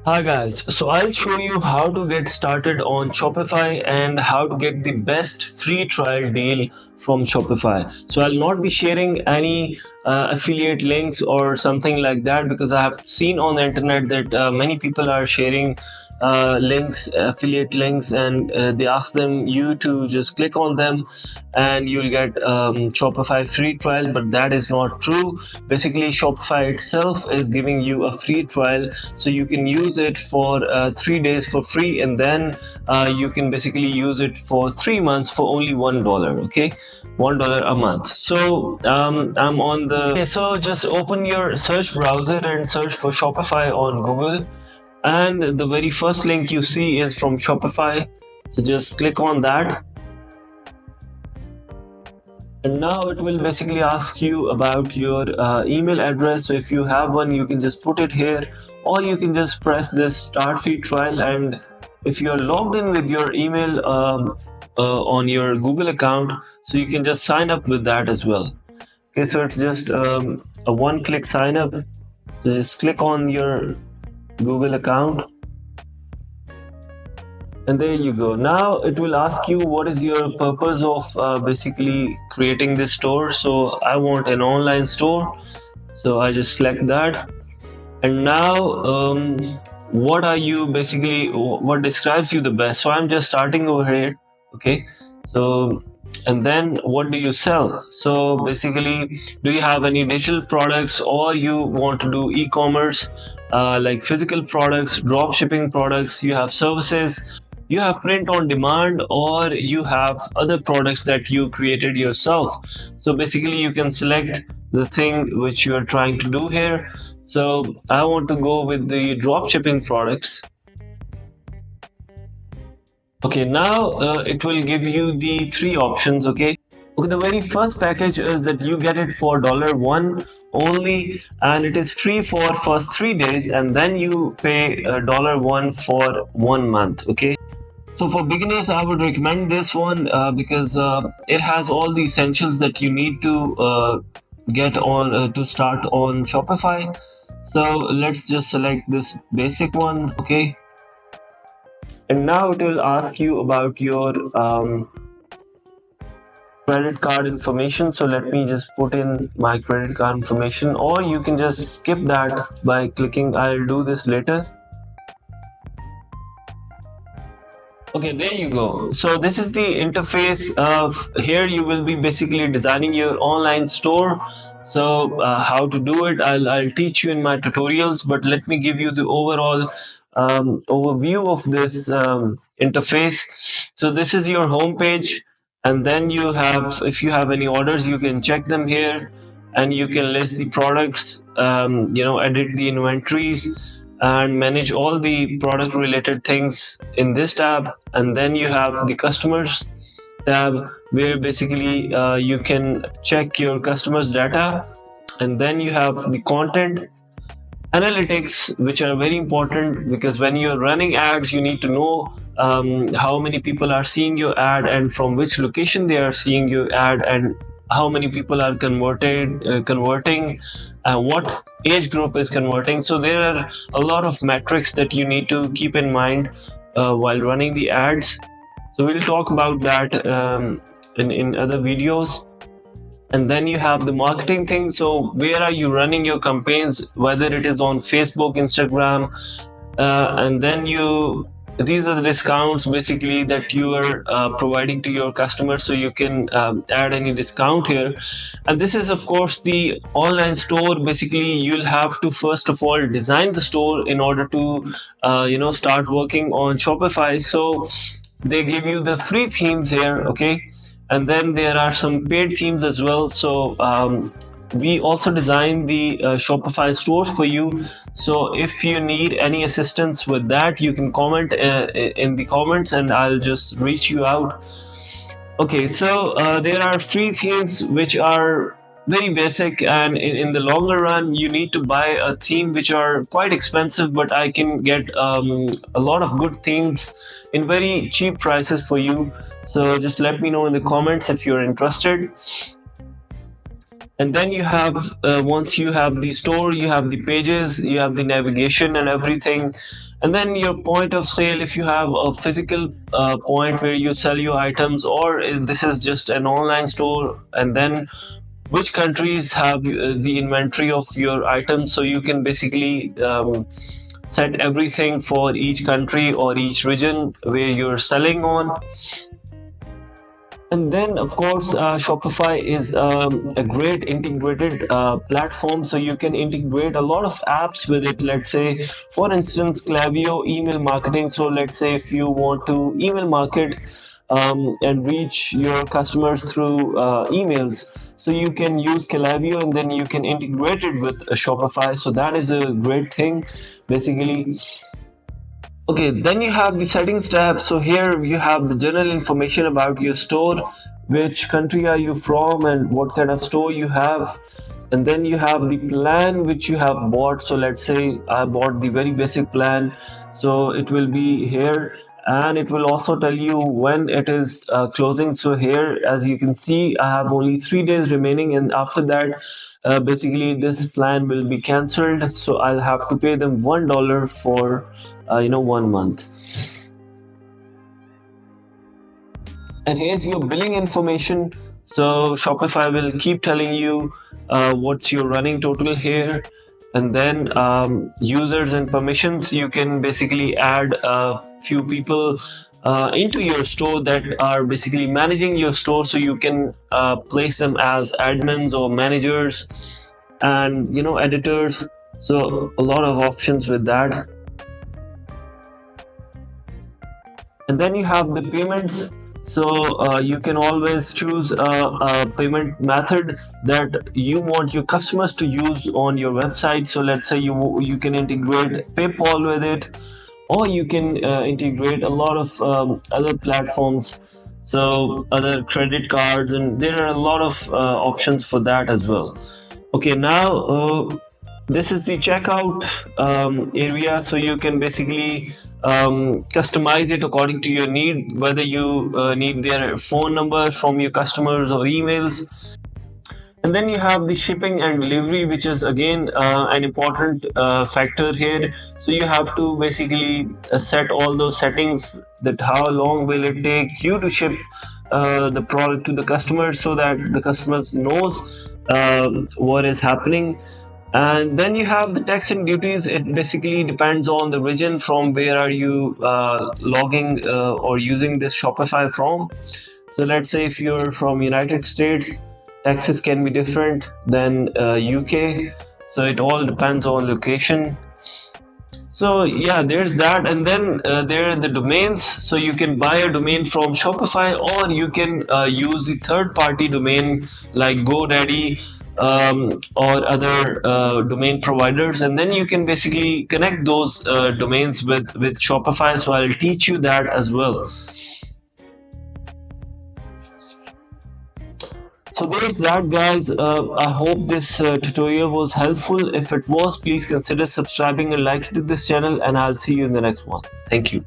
Hi guys, so I'll show you how to get started on Shopify and how to get the best free trial deal from Shopify. So I'll not be sharing any affiliate links or something like that because I have seen on the internet that many people are sharing links, affiliate links, and they ask them you to just click on them and you'll get Shopify free trial, but that is not true. Basically, Shopify itself is giving you a free trial, so you can use it for 3 days for free, and then you can basically use it for 3 months for only $1. Okay, $1 a month. So I'm on the. Okay, so just open your search browser and search for Shopify on Google, and the very first link you see is from Shopify. So just click on that, and now it will basically ask you about your email address. So if you have one, you can just put it here, or you can just press this start free trial. And if you're logged in with your email on your Google account, so you can just sign up with that as well. Okay, so it's just a one click sign up. So just click on your Google account, and there you go. Now it will ask you what is your purpose of basically creating this store. So I want an online store, so I just select that. And now what are you basically, what describes you the best? So I'm just starting over here. Okay, so and then what do you sell? So basically, do you have any digital products, or you want to do e-commerce, like physical products, drop shipping products? You have services, you have print on demand, or you have other products that you created yourself. So basically you can select the thing which you are trying to do here. So I want to go with the drop shipping products. Okay, now it will give you the three options. Okay, the very first package is that you get it for $1 only, and it is free for first 3 days, and then you pay $1 for 1 month. Okay, so for beginners, I would recommend this one because it has all the essentials that you need to get on to start on Shopify. So let's just select this basic one. Okay, and now it will ask you about your credit card information. So let me just put in my credit card information, or you can just skip that by clicking I'll do this later. Okay, there you go. So this is the interface of here. You will be basically designing your online store. So how to do it, I'll teach you in my tutorials, but let me give you the overall overview of this interface. So this is your home page, and then you have, if you have any orders, you can check them here, and you can list the products, edit the inventories, and manage all the product related things in this tab. And then you have the customers tab, where basically you can check your customers data. And then you have the content analytics, which are very important because when you're running ads, you need to know how many people are seeing your ad and from which location they are seeing your ad, and how many people are converting, what age group is converting. So there are a lot of metrics that you need to keep in mind while running the ads. So we'll talk about that in other videos. And then you have the marketing thing. So where are you running your campaigns, whether it is on Facebook, Instagram, and then these are the discounts basically that you are providing to your customers, so you can add any discount here. And this is of course the online store. Basically you'll have to first of all design the store in order to start working on Shopify. So they give you the free themes here. Okay, and then there are some paid themes as well. So we also design the Shopify stores for you. So if you need any assistance with that, you can comment in the comments, and I'll just reach you out. Okay, so there are free themes which are very basic, and in the longer run you need to buy a theme which are quite expensive, but I can get a lot of good themes in very cheap prices for you. So just let me know in the comments if you're interested. And then you have once you have the store, you have the pages, you have the navigation and everything. And then your point of sale, if you have a physical point where you sell your items, or this is just an online store. And then which countries have the inventory of your items, so you can basically set everything for each country or each region where you're selling on. And then, of course, Shopify is a great integrated platform, so you can integrate a lot of apps with it. Let's say, for instance, Klaviyo email marketing. So, let's say if you want to email market and reach your customers through emails, so you can use Klaviyo and then you can integrate it with Shopify. So, that is a great thing, basically. Okay, then you have the settings tab. So here you have the general information about your store, which country are you from and what kind of store you have. And then you have the plan which you have bought. So let's say I bought the very basic plan, so it will be here, and it will also tell you when it is closing. So here, as you can see, I have only 3 days remaining, and after that basically this plan will be cancelled, so I'll have to pay them $1 for 1 month. And here's your billing information. So Shopify will keep telling you what's your running total here. And then users and permissions, you can basically add a few people into your store that are basically managing your store, so you can place them as admins or managers and editors. So a lot of options with that. And then you have the payments. So you can always choose a payment method that you want your customers to use on your website. So let's say you can integrate PayPal with it, or you can integrate a lot of other platforms, so other credit cards, and there are a lot of options for that as well. Okay, now this is the checkout area, so you can basically customize it according to your need, whether you need their phone number from your customers or emails. And then you have the shipping and delivery, which is again an important factor here. So you have to basically set all those settings, that how long will it take you to ship the product to the customer, so that the customers knows what is happening. And then you have the tax and duties. It basically depends on the region from where are you logging or using this Shopify from. So let's say if you're from United States, taxes can be different than UK. So it all depends on location. So yeah, there's that. And then there are the domains. So you can buy a domain from Shopify, or you can use the third-party domain like GoDaddy or other domain providers, and then you can basically connect those domains with Shopify. So I'll teach you that as well. So there's that, guys. I hope this tutorial was helpful. If it was, please consider subscribing and liking to this channel, and I'll see you in the next one. Thank you.